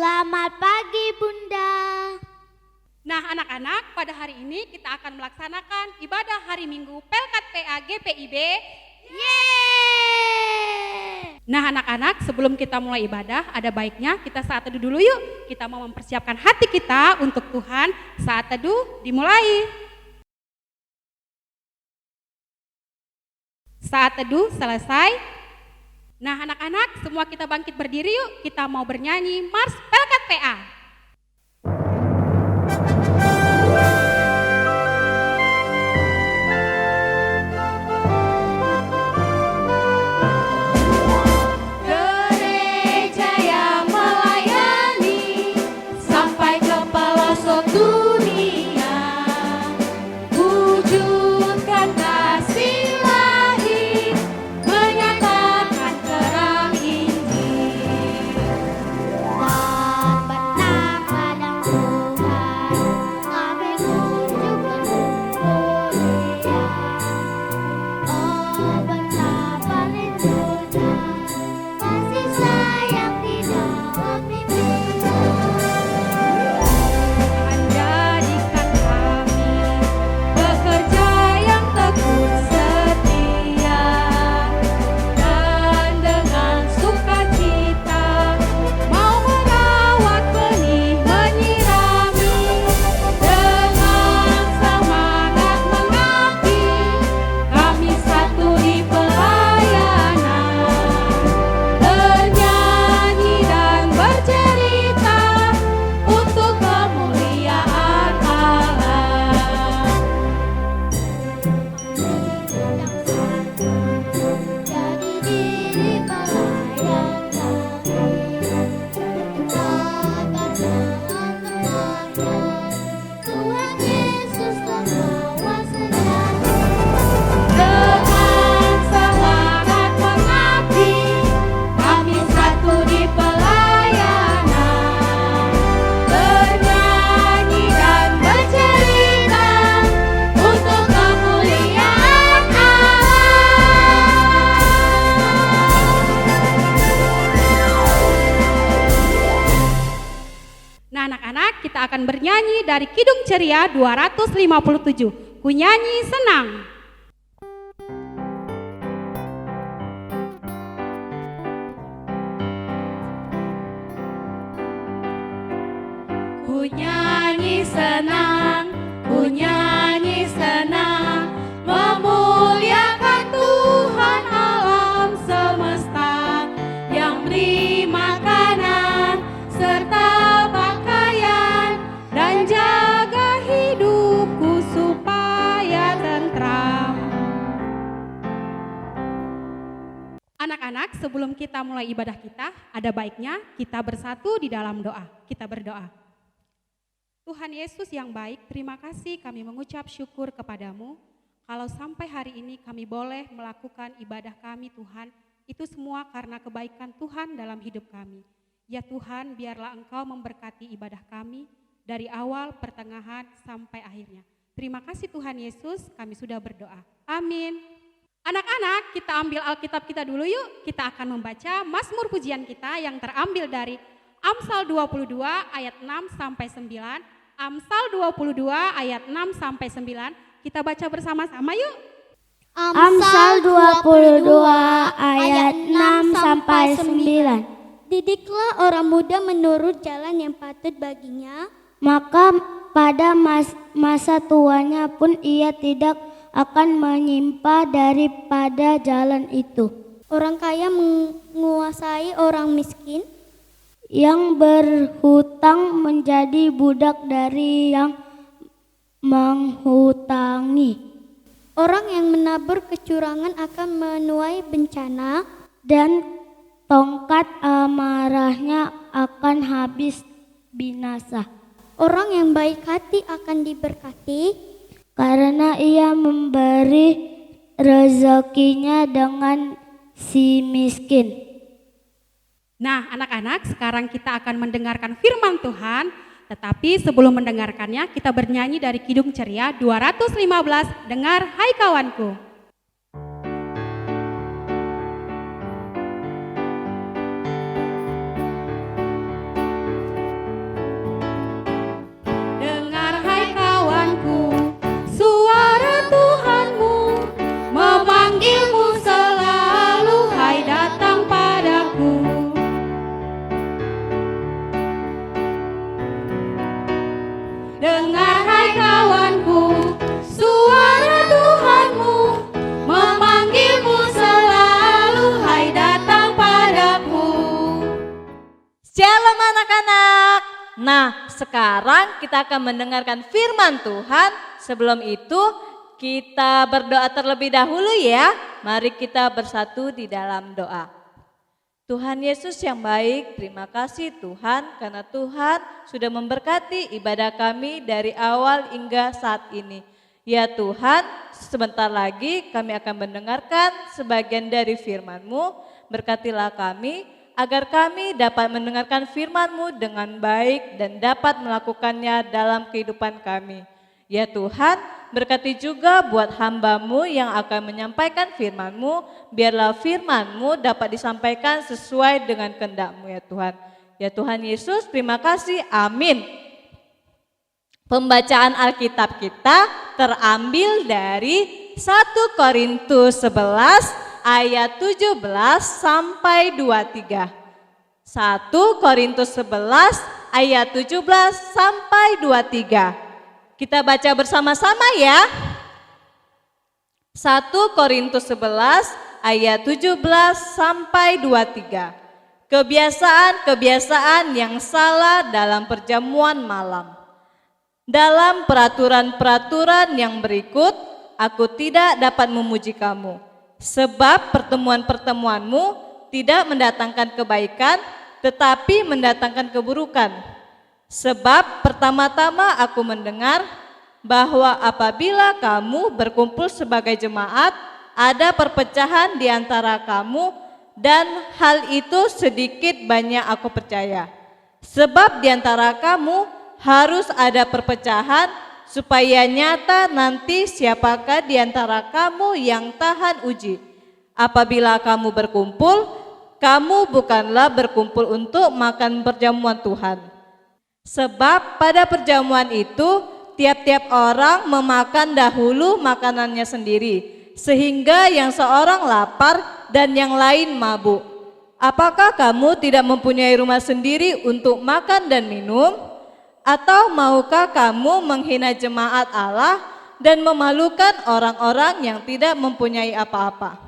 Selamat pagi Bunda. Nah anak-anak, pada hari ini kita akan melaksanakan ibadah hari Minggu Pelkat PA GPIB. Yeay! Nah anak-anak, sebelum kita mulai ibadah, ada baiknya kita saat teduh dulu yuk. Kita mau mempersiapkan hati kita untuk Tuhan. Saat teduh dimulai. Saat teduh selesai. Nah anak-anak, semua kita bangkit berdiri yuk. Kita mau bernyanyi Mars Pelkat PA. Gereja yang melayani sampai ke pelosok dunia, wujudkan kasih ilahi, menyatakan terang Injil. Benar pada Tuhan, kami kunjungkan dunia. Oh betapa rindunya kasih sayang di dalam mimpimu. Jadikan kami pekerja yang tekun setia, dan dengan sukacita mau merawat benih, menyirami, dengan semangat mengabdi, kami satu di pelayanan, bernyanyi dan bercerita untuk kemuliaan Allah. Jadi diri pelayan kami, agar teman-teman Tuhan Yesus membawa sejati. Dengan semangat mengabdi, kami satu di pelayanan, bernyanyi dan bercerita untuk kemuliaan Allah. Nah anak-anak, kita akan bernyanyi dari Kidung Ceria 257, Kunyanyi Senang. Ku nyanyi senang, memuliakan Tuhan alam semesta, yang beri makanan serta pakaian, dan jaga hidupku supaya tentram. Anak-anak, sebelum kita mulai ibadah kita, ada baiknya kita bersatu di dalam doa. Kita berdoa. Tuhan Yesus yang baik, terima kasih kami mengucap syukur kepadamu. Kalau sampai hari ini kami boleh melakukan ibadah kami Tuhan, itu semua karena kebaikan Tuhan dalam hidup kami. Ya Tuhan, biarlah Engkau memberkati ibadah kami dari awal, pertengahan, sampai akhirnya. Terima kasih Tuhan Yesus, kami sudah berdoa. Amin. Anak-anak, kita ambil Alkitab kita dulu yuk. Kita akan membaca Mazmur pujian kita yang terambil dari Amsal 22 ayat 6 sampai 9. Amsal 22 ayat 6 sampai 9. Kita baca bersama-sama yuk. Amsal 22 ayat 6 sampai 9. Didiklah orang muda menurut jalan yang patut baginya, maka pada masa tuanya pun ia tidak akan menyimpang daripada jalan itu. Orang kaya menguasai orang miskin, yang berhutang menjadi budak dari yang menghutangi. Orang yang menabur kecurangan akan menuai bencana, dan tongkat amarahnya akan habis binasa. Orang yang baik hati akan diberkati, karena ia memberi rezekinya dengan si miskin. Nah anak-anak, sekarang kita akan mendengarkan firman Tuhan. Tetapi sebelum mendengarkannya, kita bernyanyi dari Kidung Ceria 215, Dengar Hai Kawanku. Nah, sekarang kita akan mendengarkan firman Tuhan. Sebelum itu, kita berdoa terlebih dahulu ya. Mari kita bersatu di dalam doa. Tuhan Yesus yang baik, terima kasih Tuhan karena Tuhan sudah memberkati ibadah kami dari awal hingga saat ini. Ya Tuhan, sebentar lagi kami akan mendengarkan sebagian dari firman-Mu. Berkatilah kami agar kami dapat mendengarkan firman-Mu dengan baik dan dapat melakukannya dalam kehidupan kami. Ya Tuhan, berkati juga buat hamba-Mu yang akan menyampaikan firman-Mu, biarlah firman-Mu dapat disampaikan sesuai dengan kehendak-Mu ya Tuhan. Ya Tuhan Yesus, terima kasih, amin. Pembacaan Alkitab kita terambil dari 1 Korintus 11 ayat 17 sampai 23. 1 Korintus 11 ayat 17 sampai 23. Kita baca bersama-sama ya. 1 Korintus 11 ayat 17 sampai 23. Kebiasaan-kebiasaan yang salah dalam perjamuan malam. Dalam peraturan-peraturan yang berikut, aku tidak dapat memuji kamu, sebab pertemuan-pertemuanmu tidak mendatangkan kebaikan, tetapi mendatangkan keburukan. Sebab pertama-tama aku mendengar bahwa apabila kamu berkumpul sebagai jemaat, ada perpecahan di antara kamu, dan hal itu sedikit banyak aku percaya. Sebab di antara kamu harus ada perpecahan, supaya nyata nanti siapakah di antara kamu yang tahan uji. Apabila kamu berkumpul, kamu bukanlah berkumpul untuk makan perjamuan Tuhan. Sebab pada perjamuan itu tiap-tiap orang memakan dahulu makanannya sendiri, sehingga yang seorang lapar dan yang lain mabuk. Apakah kamu tidak mempunyai rumah sendiri untuk makan dan minum? Atau maukah kamu menghina jemaat Allah dan memalukan orang-orang yang tidak mempunyai apa-apa?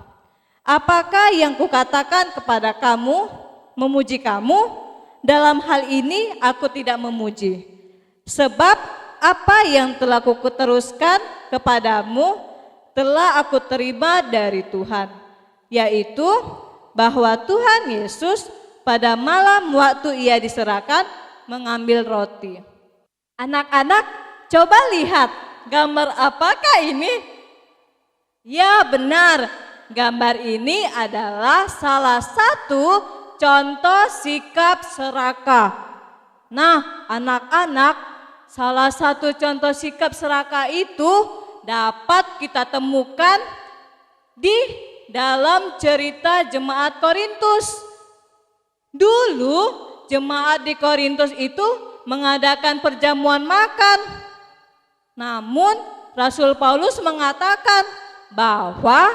Apakah yang kukatakan kepada kamu memuji kamu? Dalam hal ini aku tidak memuji. Sebab apa yang telah kuteruskan kepadamu telah aku terima dari Tuhan, yaitu bahwa Tuhan Yesus pada malam waktu ia diserahkan mengambil roti. Anak-anak, coba lihat gambar apakah ini? Ya benar, gambar ini adalah salah satu contoh sikap serakah. Nah, anak-anak, salah satu contoh sikap serakah itu dapat kita temukan di dalam cerita jemaat Korintus. Dulu jemaat di Korintus itu mengadakan perjamuan makan. Namun Rasul Paulus mengatakan bahwa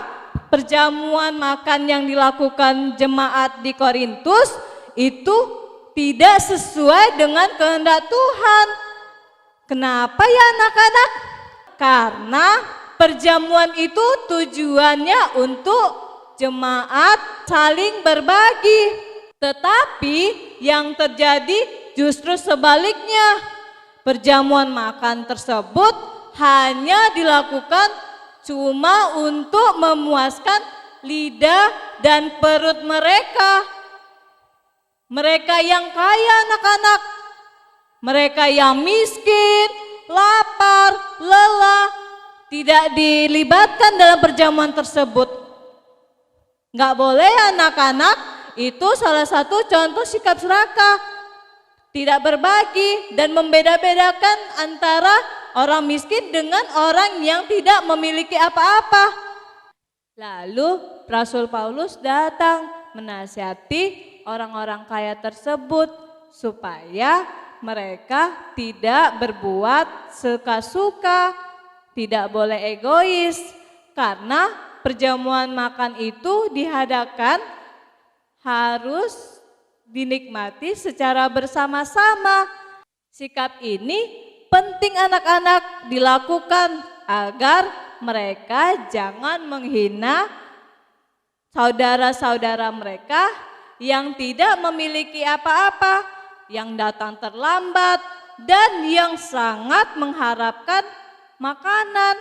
perjamuan makan yang dilakukan jemaat di Korintus itu tidak sesuai dengan kehendak Tuhan. Kenapa ya anak-anak? Karena perjamuan itu tujuannya untuk jemaat saling berbagi. Tetapi yang terjadi justru sebaliknya. Perjamuan makan tersebut hanya dilakukan cuma untuk memuaskan lidah dan perut mereka. Mereka yang kaya anak-anak, mereka yang miskin, lapar, lelah, tidak dilibatkan dalam perjamuan tersebut. Nggak boleh anak-anak, itu salah satu contoh sikap serakah. Tidak berbagi dan membeda-bedakan antara orang miskin dengan orang yang tidak memiliki apa-apa. Lalu Rasul Paulus datang menasihati orang-orang kaya tersebut supaya mereka tidak berbuat suka-suka, tidak boleh egois, karena perjamuan makan itu diadakan harus dinikmati secara bersama-sama. Sikap ini penting anak-anak dilakukan agar mereka jangan menghina saudara-saudara mereka yang tidak memiliki apa-apa, yang datang terlambat, dan yang sangat mengharapkan makanan.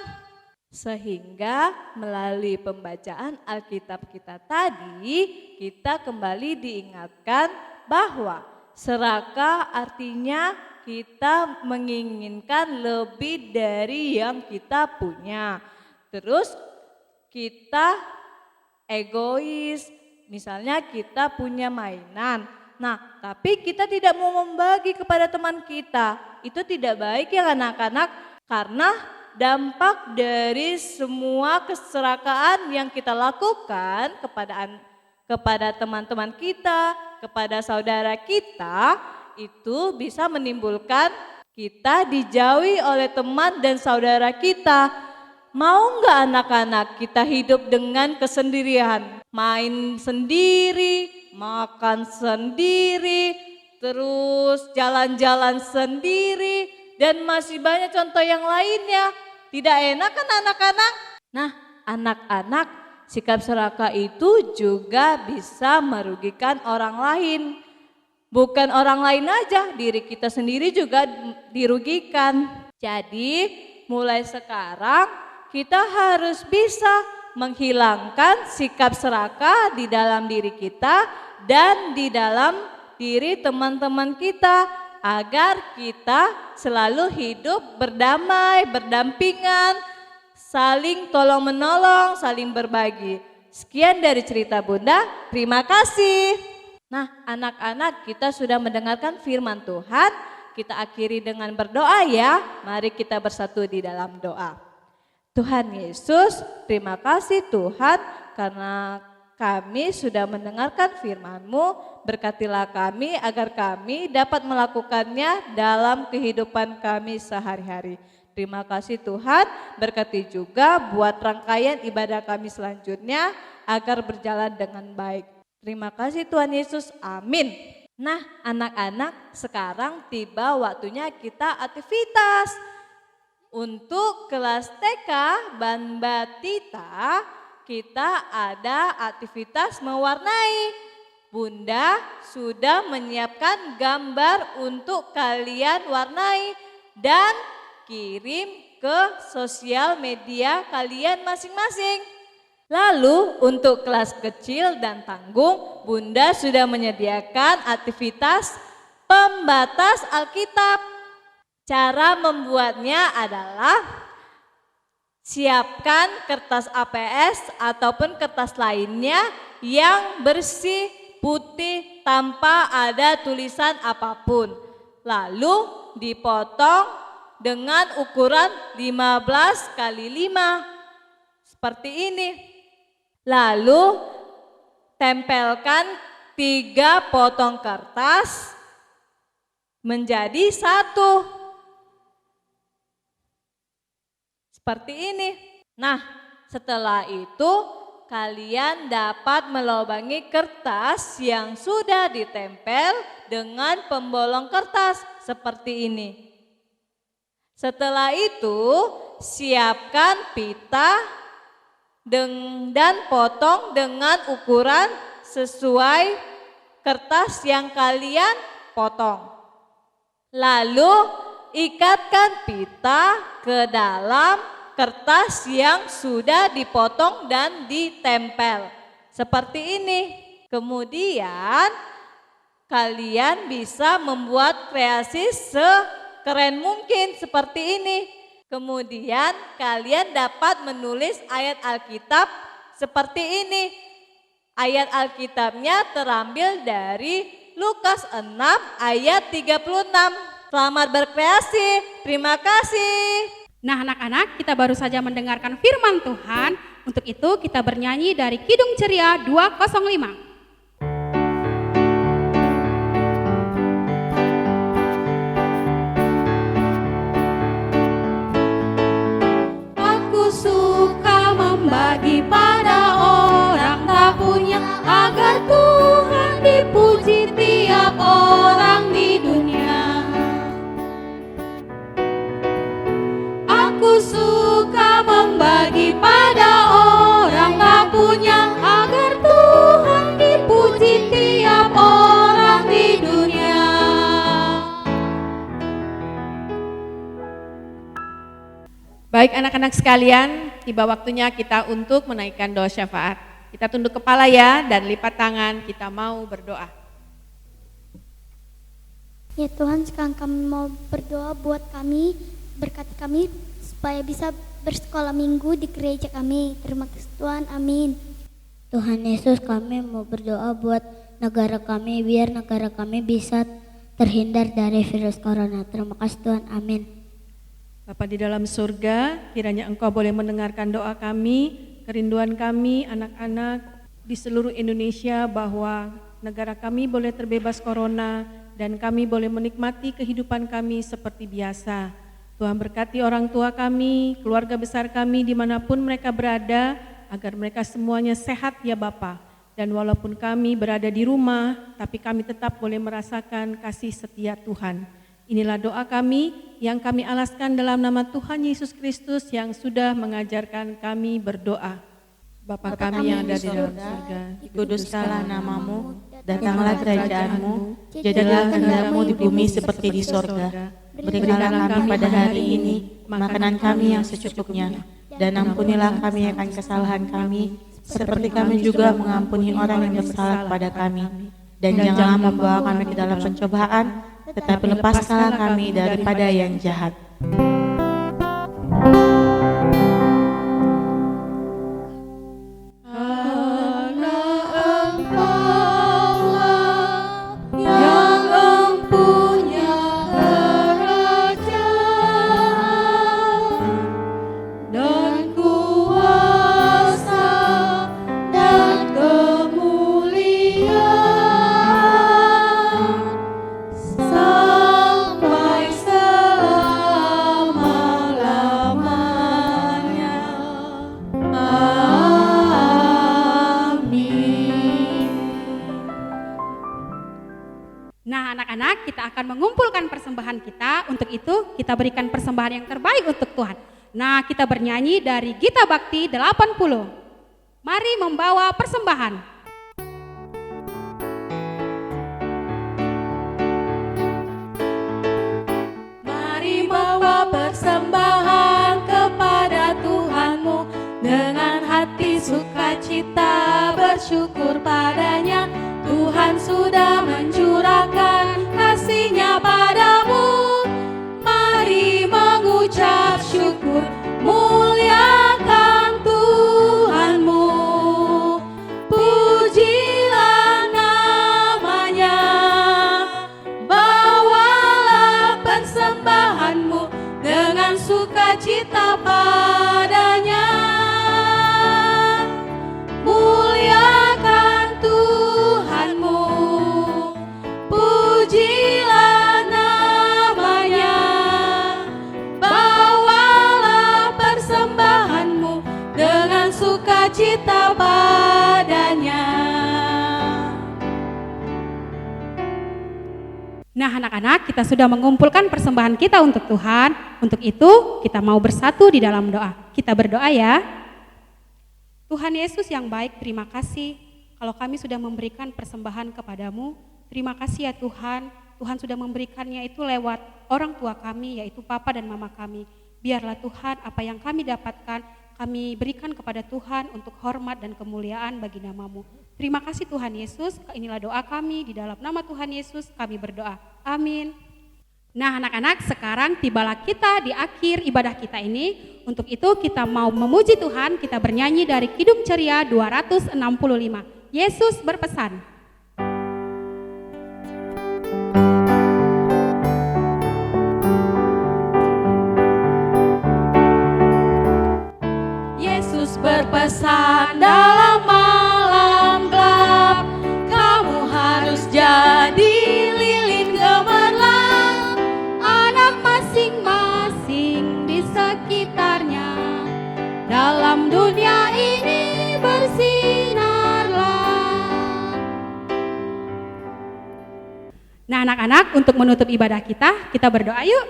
Sehingga melalui pembacaan Alkitab kita tadi, kita kembali diingatkan bahwa serakah artinya kita menginginkan lebih dari yang kita punya. Terus kita egois, misalnya kita punya mainan. Nah, tapi kita tidak mau membagi kepada teman kita. Itu tidak baik ya anak-anak, karena dampak dari semua keserakahan yang kita lakukan kepada teman-teman kita, kepada saudara kita, itu bisa menimbulkan kita dijauhi oleh teman dan saudara kita. Mau nggak anak-anak kita hidup dengan kesendirian? Main sendiri, makan sendiri, terus jalan-jalan sendiri, dan masih banyak contoh yang lainnya. Tidak enak kan anak-anak? Nah, anak-anak, sikap serakah itu juga bisa merugikan orang lain. Bukan orang lain aja, diri kita sendiri juga dirugikan. Jadi mulai sekarang kita harus bisa menghilangkan sikap serakah di dalam diri kita dan di dalam diri teman-teman kita, agar kita selalu hidup berdamai, berdampingan, saling tolong menolong, saling berbagi. Sekian dari cerita Bunda, terima kasih. Nah, anak-anak, kita sudah mendengarkan firman Tuhan. Kita akhiri dengan berdoa ya. Mari kita bersatu di dalam doa. Tuhan Yesus, terima kasih Tuhan karena kami sudah mendengarkan firman-Mu. Berkatilah kami agar kami dapat melakukannya dalam kehidupan kami sehari-hari. Terima kasih Tuhan, berkati juga buat rangkaian ibadah kami selanjutnya agar berjalan dengan baik. Terima kasih Tuhan Yesus, amin. Nah anak-anak, sekarang tiba waktunya kita aktivitas. Untuk kelas TK Ban Batita, kita ada aktivitas mewarnai. Bunda sudah menyiapkan gambar untuk kalian warnai dan kirim ke sosial media kalian masing-masing. Lalu untuk kelas kecil dan tanggung, Bunda sudah menyediakan aktivitas pembatas Alkitab. Cara membuatnya adalah siapkan kertas APS ataupun kertas lainnya yang bersih, putih, tanpa ada tulisan apapun. Lalu dipotong dengan ukuran 15 kali 5 seperti ini. Lalu tempelkan 3 potong kertas menjadi 1. Seperti ini. Nah, setelah itu kalian dapat melubangi kertas yang sudah ditempel dengan pembolong kertas seperti ini. Setelah itu, siapkan pita dan potong dengan ukuran sesuai kertas yang kalian potong. Lalu ikatkan pita ke dalam kertas yang sudah dipotong dan ditempel seperti ini. Kemudian kalian bisa membuat kreasi sekeren mungkin seperti ini. Kemudian kalian dapat menulis ayat Alkitab seperti ini. Ayat Alkitabnya terambil dari Lukas 6 ayat 36. Selamat berkreasi, terima kasih. Nah anak-anak, kita baru saja mendengarkan firman Tuhan. Untuk itu kita bernyanyi dari Kidung Ceria 205. Aku suka membagi pada orang tak punya, agar Tuhan dipuji tiap orang di dunia. Aku suka membagi pada orang tak punya, agar Tuhan Baik anak-anak sekalian, tiba waktunya kita untuk menaikkan doa syafaat. Kita tunduk kepala ya dan lipat tangan, kita mau berdoa. Ya Tuhan, sekarang kami mau berdoa buat kami, berkati kami supaya bisa bersekolah minggu di gereja kami. Terima kasih Tuhan, amin. Tuhan Yesus, kami mau berdoa buat negara kami, biar negara kami bisa terhindar dari virus corona. Terima kasih Tuhan, amin. Bapa di dalam surga, kiranya Engkau boleh mendengarkan doa kami, kerinduan kami, anak-anak di seluruh Indonesia, bahwa negara kami boleh terbebas corona dan kami boleh menikmati kehidupan kami seperti biasa. Tuhan berkati orang tua kami, keluarga besar kami dimanapun mereka berada, agar mereka semuanya sehat ya Bapa. Dan walaupun kami berada di rumah, tapi kami tetap boleh merasakan kasih setia Tuhan. Inilah doa kami yang kami alaskan dalam nama Tuhan Yesus Kristus yang sudah mengajarkan kami berdoa. Bapa kami yang ada di dalam surga, dikuduskanlah namamu, datanglah kerajaan-Mu, jadilah kehendak-Mu di bumi seperti di sorga. Berikanlah kami pada hari ini makanan kami yang secukupnya, dan ampunilah kami akan kesalahan kami, seperti kami juga mengampuni orang yang bersalah kepada kami. Dan janganlah membawa kami ke dalam pencobaan, tetapi lepaskanlah kami daripada yang jahat. Kita akan mengumpulkan persembahan kita. Untuk itu kita berikan persembahan yang terbaik untuk Tuhan. Nah, kita bernyanyi dari Gita Bakti 80. Mari membawa persembahan. Mari bawa persembahan kepada Tuhanmu, dengan hati sukacita bersyukur padanya. Tuhan sudah mencurahkan kasih-Nya padamu. Mari mengucap syukur, muliakan Tuhanmu. Pujilah namanya, bawalah persembahanmu dengan sukacita padanya. Muliakan Tuhanmu, pujilah namanya, bawalah persembahanmu dengan sukacita padanya. Nah anak-anak, kita sudah mengumpulkan persembahan kita untuk Tuhan. Untuk itu kita mau bersatu di dalam doa. Kita berdoa ya. Tuhan Yesus yang baik, terima kasih kalau kami sudah memberikan persembahan kepadamu. Terima kasih ya Tuhan, Tuhan sudah memberikannya itu lewat orang tua kami, yaitu papa dan mama kami. Biarlah Tuhan apa yang kami dapatkan, kami berikan kepada Tuhan untuk hormat dan kemuliaan bagi namamu. Terima kasih Tuhan Yesus, inilah doa kami, di dalam nama Tuhan Yesus kami berdoa. Amin. Nah anak-anak, sekarang tibalah kita di akhir ibadah kita ini. Untuk itu kita mau memuji Tuhan, kita bernyanyi dari Kidung Ceria 265. Yesus berpesan. Yesus berpesan dalam malam gelap, kamu harus jadi lilin gemerlap. Anak masing-masing di sekitarnya, dalam dunia ini bersinarlah. Nah anak-anak, untuk menutup ibadah kita berdoa yuk.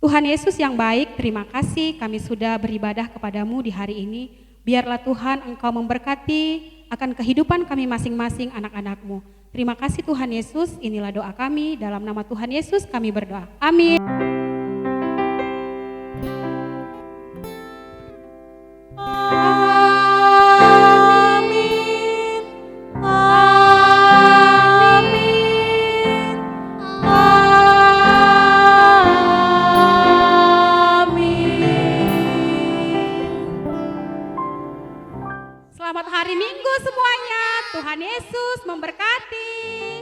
Tuhan Yesus yang baik, terima kasih kami sudah beribadah kepadamu di hari ini. Biarlah Tuhan Engkau memberkati akan kehidupan kami masing-masing anak-anak-Mu. Terima kasih Tuhan Yesus, inilah doa kami, dalam nama Tuhan Yesus kami berdoa. Amin. Yesus memberkati.